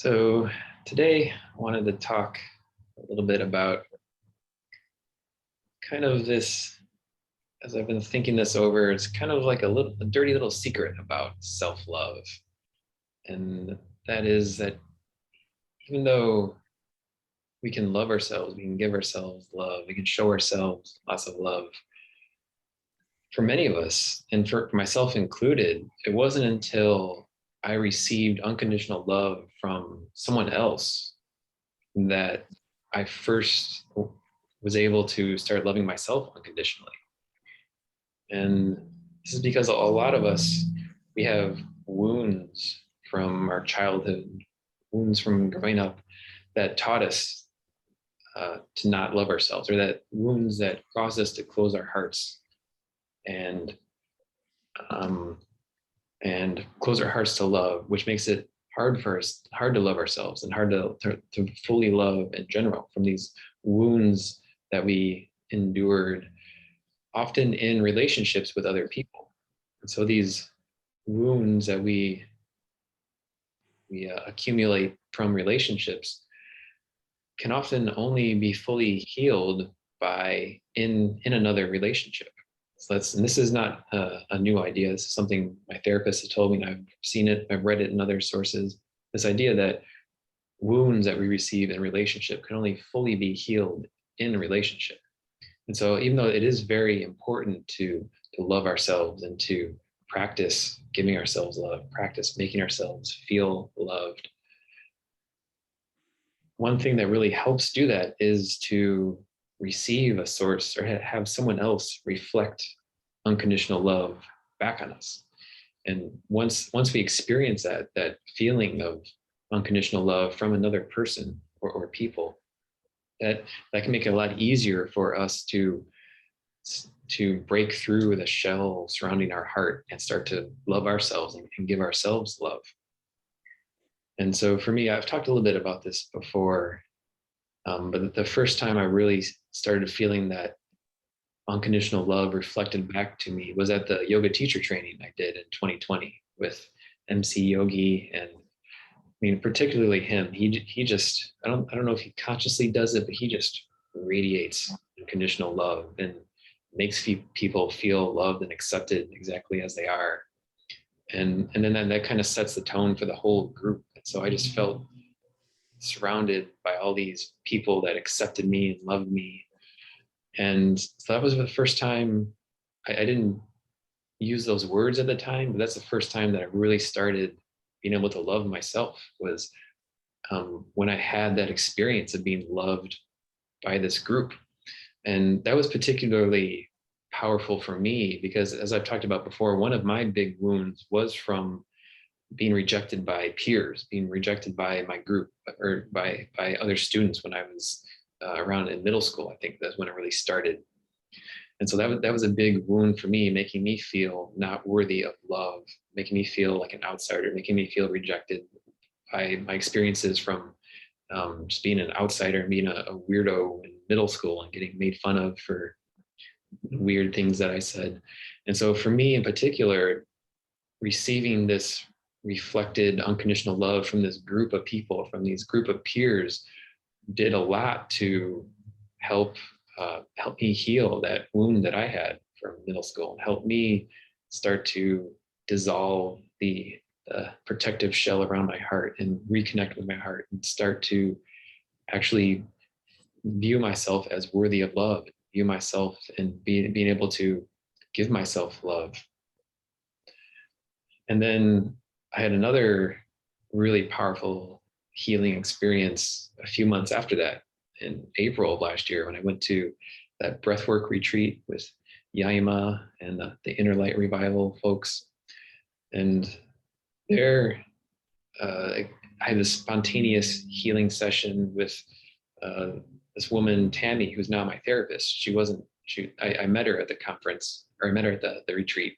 So today I wanted to talk a little bit about kind of this, as I've been thinking this over, it's kind of like a dirty little secret about self-love. And that is that even though we can love ourselves, we can give ourselves love, we can show ourselves lots of love. For many of us, and for myself included, it wasn't until I received unconditional love from someone else that I first was able to start loving myself unconditionally. And this is because a lot of us, we have wounds from our childhood, wounds from growing up that taught us to not love ourselves, or that wounds that caused us to close our hearts and um, and close our hearts to love, which makes it hard to love ourselves and hard to fully love in general from these wounds that we endured, often in relationships with other people. And so these wounds that we accumulate from relationships can often only be fully healed by in another relationship. So and this is not a new idea. This is something my therapist has told me, and I've seen it, I've read it in other sources. This idea that wounds that we receive in relationship can only fully be healed in a relationship. And so even though it is very important to love ourselves and to practice giving ourselves love, practice making ourselves feel loved, one thing that really helps do that is to receive a source or have someone else reflect unconditional love back on us. And once we experience that feeling of unconditional love from another person or people, that can make it a lot easier for us to break through the shell surrounding our heart and start to love ourselves and give ourselves love. And so for me, I've talked a little bit about this before, but the first time I really started feeling that unconditional love reflected back to me was at the yoga teacher training I did in 2020 with MC Yogi. And I mean, particularly him, he just, I don't know if he consciously does it, but he just radiates unconditional love and makes people feel loved and accepted exactly as they are. And then that kind of sets the tone for the whole group. And so I just felt surrounded by all these people that accepted me and loved me. And so that was the first time I didn't use those words at the time, but that's the first time that I really started being able to love myself, was when I had that experience of being loved by this group. And that was particularly powerful for me because, as I've talked about before, one of my big wounds was from being rejected by peers, being rejected by my group or by other students when I was around in middle school. I think that's when it really started. And so that was a big wound for me, making me feel not worthy of love, making me feel like an outsider, making me feel rejected by my experiences from just being an outsider and being a weirdo in middle school and getting made fun of for weird things that I said. And so for me in particular, receiving this reflected unconditional love from this group of people, from these group of peers, did a lot to help me heal that wound that I had from middle school, and help me start to dissolve the protective shell around my heart and reconnect with my heart and start to actually view myself as worthy of love, view myself and being able to give myself love. And then I had another really powerful healing experience a few months after that, in April of last year, when I went to that breathwork retreat with Yaima and the Inner Light Revival folks. And there, I had this spontaneous healing session with this woman, Tammy, who's now my therapist. I met her at the conference, or I met her at the retreat.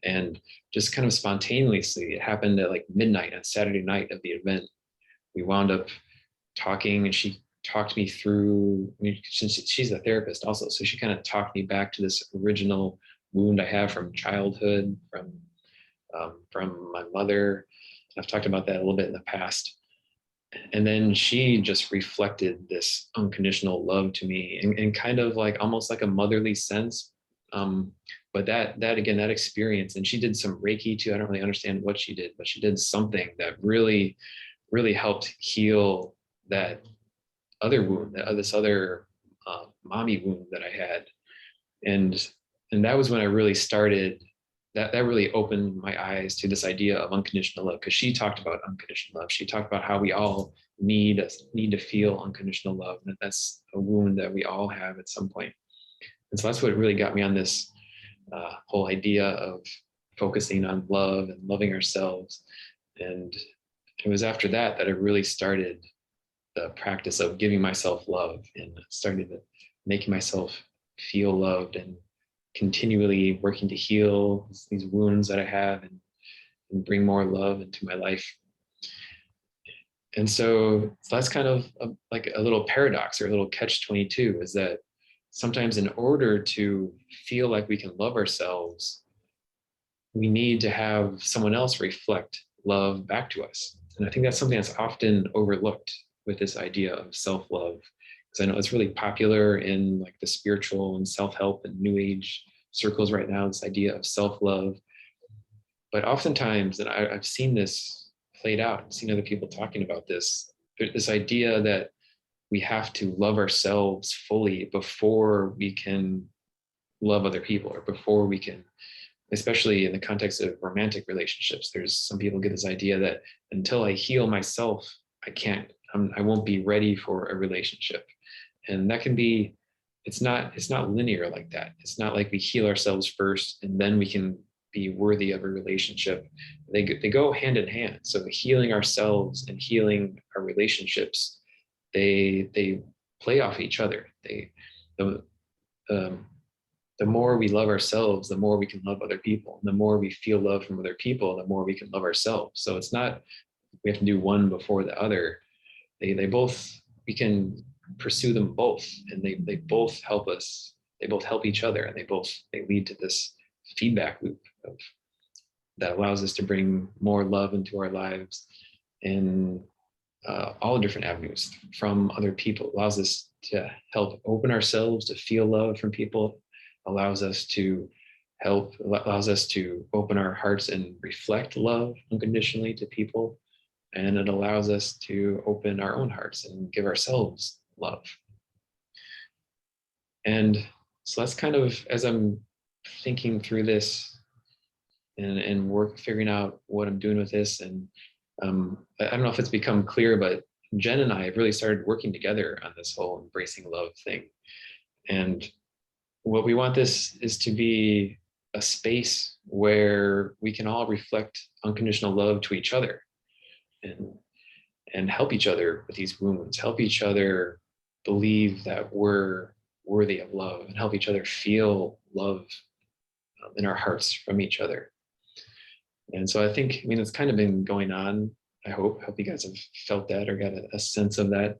And just kind of spontaneously, it happened at like midnight on Saturday night of the event. We wound up talking, and she talked me through, I mean, she's a therapist also, so she kind of talked me back to this original wound I have from childhood, from my mother. I've talked about that a little bit in the past. And then she just reflected this unconditional love to me in kind of like almost like a motherly sense. Um, but that again, that experience, and she did some Reiki too. I don't really understand what she did, but she did something that really, really helped heal that other wound, this other mommy wound that I had. And that was when I really started, that really opened my eyes to this idea of unconditional love, because she talked about unconditional love. She talked about how we all need to feel unconditional love, and that's a wound that we all have at some point. And so that's what really got me on this whole idea of focusing on love and loving ourselves. And it was after that that I really started the practice of giving myself love and started making myself feel loved, and continually working to heal these wounds that I have, and bring more love into my life. And so that's kind of like a little paradox or a little catch-22, is that sometimes in order to feel like we can love ourselves, we need to have someone else reflect love back to us. And I think that's something that's often overlooked with this idea of self-love, because I know it's really popular in like the spiritual and self-help and new age circles right now, this idea of self-love. But oftentimes, and I've seen this played out, I've seen other people talking about this, this idea that we have to love ourselves fully before we can love other people, or before we can, especially in the context of romantic relationships, there's some people get this idea that until I heal myself, I won't be ready for a relationship. And that can be, it's not linear like that. It's not like we heal ourselves first and then we can be worthy of a relationship. They go hand in hand. So healing ourselves and healing our relationships, they play off each other. The more we love ourselves, the more we can love other people. And the more we feel love from other people, the more we can love ourselves. So it's not, we have to do one before the other. They both, we can pursue them both, and they both help us. They both help each other, and they lead to this feedback loop that allows us to bring more love into our lives in all different avenues from other people. It allows us to help open ourselves to feel love from people, allows us to open our hearts and reflect love unconditionally to people. And it allows us to open our own hearts and give ourselves love. And so that's kind of, as I'm thinking through this and figuring out what I'm doing with this. And I don't know if it's become clear, but Jen and I have really started working together on this whole embracing love thing. And what we want this is to be a space where we can all reflect unconditional love to each other, and help each other with these wounds, help each other believe that we're worthy of love, and help each other feel love in our hearts from each other. And so I think, it's kind of been going on. I hope you guys have felt that or got a sense of that.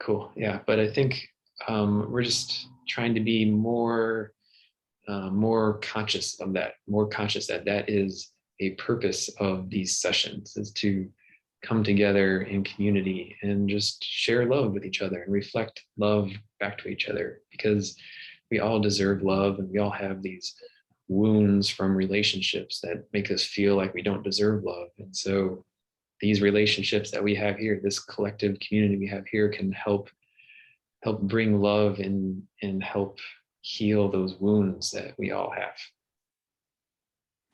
Cool. Yeah. But I think we're just trying to be more conscious of that, more conscious that that is a purpose of these sessions, is to come together in community and just share love with each other and reflect love back to each other, because we all deserve love, and we all have these wounds from relationships that make us feel like we don't deserve love. And so these relationships that we have here, this collective community we have here, can help bring love and help heal those wounds that we all have.